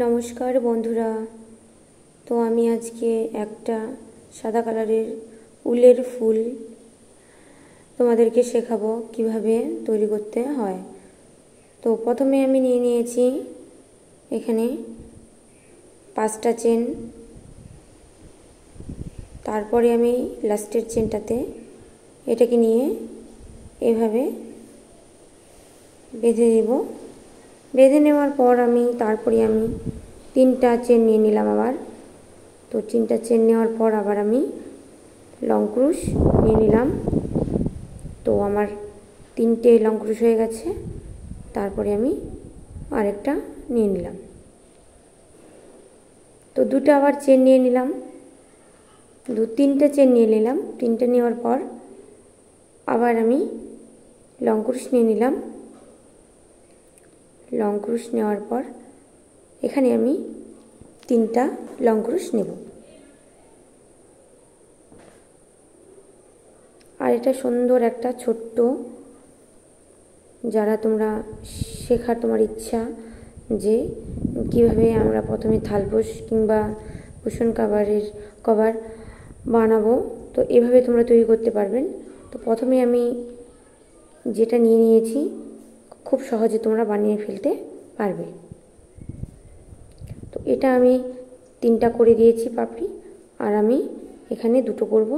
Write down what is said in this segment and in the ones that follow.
নমস্কার বন্ধুরা। তো আমি আজকে একটা সাদা কালারের উলের ফুল তোমাদেরকে শেখাবো কিভাবে তৈরি করতে হয়। তো প্রথমে আমি নিয়ে নিয়েছি এখানে 5টা চেন। তারপরে আমি লাস্টের চেনটাতে এটাকে নিয়ে এভাবে বেঁধে দেব। বেঁধে নেওয়ার পর তারপরে আমি 3টা চেন নিয়ে নিলাম আবার। তো 3টা চেন নেওয়ার পর আবার আমি লং ক্রুশ নিয়ে নিলাম। তো আমার 3টে লং ক্রুশ হয়ে গেছে। তারপরে আমি আরেকটা নিয়ে নিলাম। তো 2টা আবার চেন নিয়ে নিলাম। 3টে চেন নিয়ে নিলাম। 3টে নেওয়ার পর আবার আমি লং ক্রুশ নিয়ে নিলাম। লং ক্রুশ নেওয়ার পর এখানে আমি 3টা লং ক্রুশ নেব। আর এটা সুন্দর একটা ছোট্ট, যারা তোমরা শেখার তোমার ইচ্ছা যে কিভাবে আমরা প্রথমে থালপোষ কিংবা কুশন কভার বানাবো, তো এভাবে তোমরা তৈরি করতে পারবেন। তো প্রথমে আমি যেটা নিয়ে নিয়েছি খুব সহজে তোমরা বানিয়ে ফেলতে পারবে। তো এটা আমি 3টা করে দিয়েছি পাপড়ি, আর আমি এখানে 2টো করব।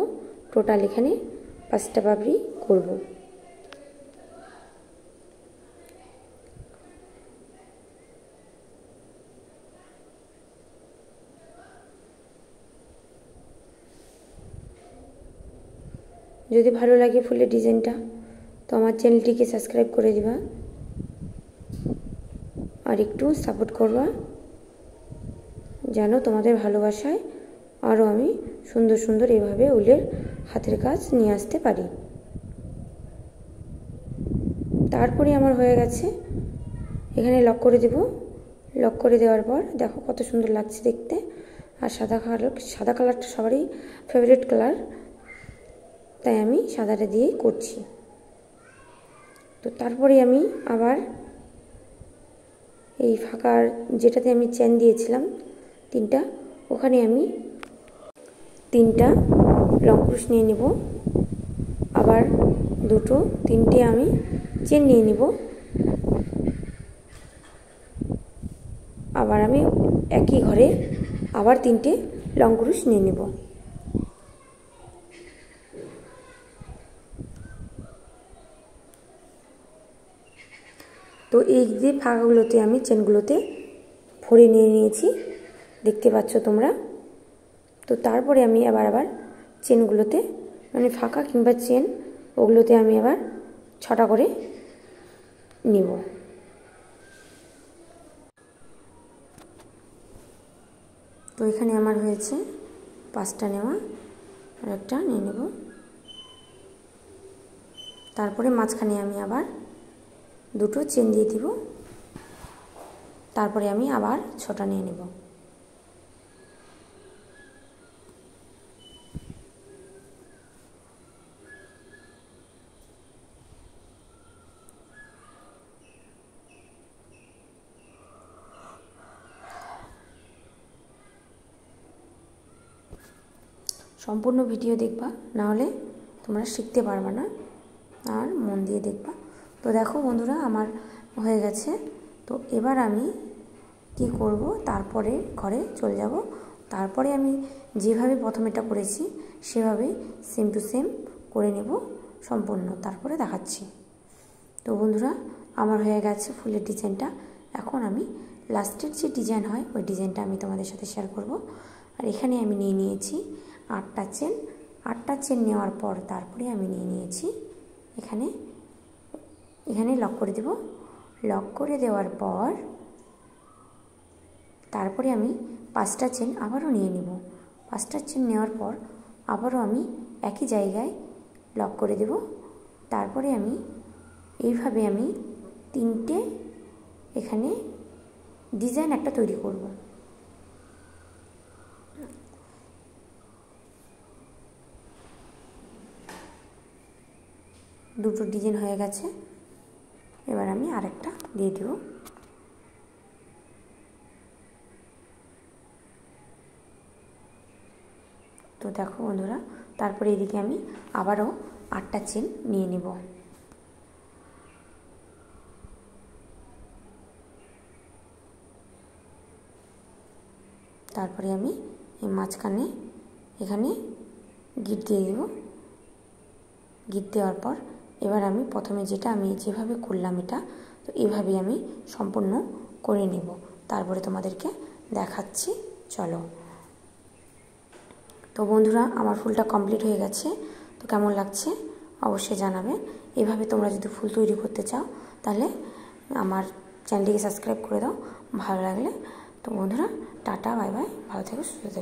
টোটাল এখানে 5টা পাপড়ি করব। যদি ভালো লাগে ফুলের ডিজাইনটা তো আমার চ্যানেলটিকে সাবস্ক্রাইব করে দিবা আর একটু সাপোর্ট করবা, যেন তোমাদের ভালোবাসায় আরও আমি সুন্দর সুন্দর এভাবে উলের হাতের কাজ নিয়ে আসতে পারি। তারপরে আমার হয়ে গেছে, এখানে লক করে দেব। লক করে দেওয়ার পর দেখো কত সুন্দর লাগছে দেখতে। আর সাদা কালারটা সবারই ফেভারিট কালার, তাই আমি সাদাটা দিয়েই করছি। তো তারপরে আমি আবার এই ফাঁকার যেটাতে আমি চেন দিয়েছিলাম 3টা, ওখানে আমি 3টা লং ক্রুশ নিয়ে নেব। আবার 3টে আমি চেন নিয়ে নেব। আবার আমি একই ঘরে আবার 3টে লং ক্রুশ নিয়ে নেব। তো এই যে ফাঁকাগুলোতে আমি চেনগুলোতে ভরে নিয়ে নিয়েছি, দেখতে পাচ্ছ তোমরা। তো তারপরে আমি আবার চেনগুলোতে মানে ফাঁকা কিংবা চেন ওগুলোতে আমি আবার 6টা করে নিব। তো এখানে আমার হয়েছে 5টা নেওয়া, আর একটা নিয়ে নেব। তারপরে মাঝখানে আমি আবার 2টো চেন দিয়ে দিব। তারপরে আমি আবার 6টা নিয়ে নেব। সম্পূর্ণ ভিডিও দেখবা, নাহলে তোমরা শিখতে পারবে না, আর মন দিয়ে দেখবা। তো দেখো বন্ধুরা, আমার হয়ে গেছে। তো এবার আমি কি করব, তারপরে ঘরে চলে যাব। তারপরে আমি যেভাবে প্রথমেটা করেছি সেভাবে সেম টু সেম করে নেব সম্পূর্ণ, তারপরে দেখাচ্ছি। তো বন্ধুরা, আমার হয়ে গেছে ফুলের ডিজাইনটা। এখন আমি লাস্টের যে ডিজাইন হয় ওই ডিজাইনটা আমি তোমাদের সাথে শেয়ার করব। আর এখানে আমি নিয়ে নিয়েছি 8টা চেন। 8টা চেন নেওয়ার পর তারপরে আমি নিয়ে নিয়েছি এখানে লক করে দেব। লক করে দেওয়ার পর তারপরে আমি 5টা চেন আবারও নিয়ে নেব। 5টা চেন নেওয়ার পর আবারও আমি একই জায়গায় লক করে দেব। তারপরে আমি এইভাবে আমি 3টে এখানে ডিজাইন একটা তৈরি করব। দুটো ডিজাইন হয়ে গেছে। এবার আমি আরেকটা দিয়ে দেব। তো দেখো বন্ধুরা, তারপরে এদিকে আমি আবারও 8টা চেন নিয়ে নিব। তারপরে আমি এই মাঝখানে এখানে গিট দিয়ে দেব। গিট দেওয়ার পর এবার আমি প্রথমে আমি যেভাবে করলাম এটা, তো এইভাবেই আমি সম্পূর্ণ করে নেব। তারপরে তোমাদেরকে দেখাচ্ছি, চলো। তো বন্ধুরা, আমার ফুলটা কমপ্লিট হয়ে গেছে। তো কেমন লাগছে অবশ্যই জানাবে। এভাবে তোমরা যদি ফুল তৈরি করতে চাও তাহলে আমার চ্যানেলটিকে সাবস্ক্রাইব করে দাও ভালো লাগলে। তো বন্ধুরা, টাটা, বাই বাই, ভালো থেকো, সুস্থ থেকো।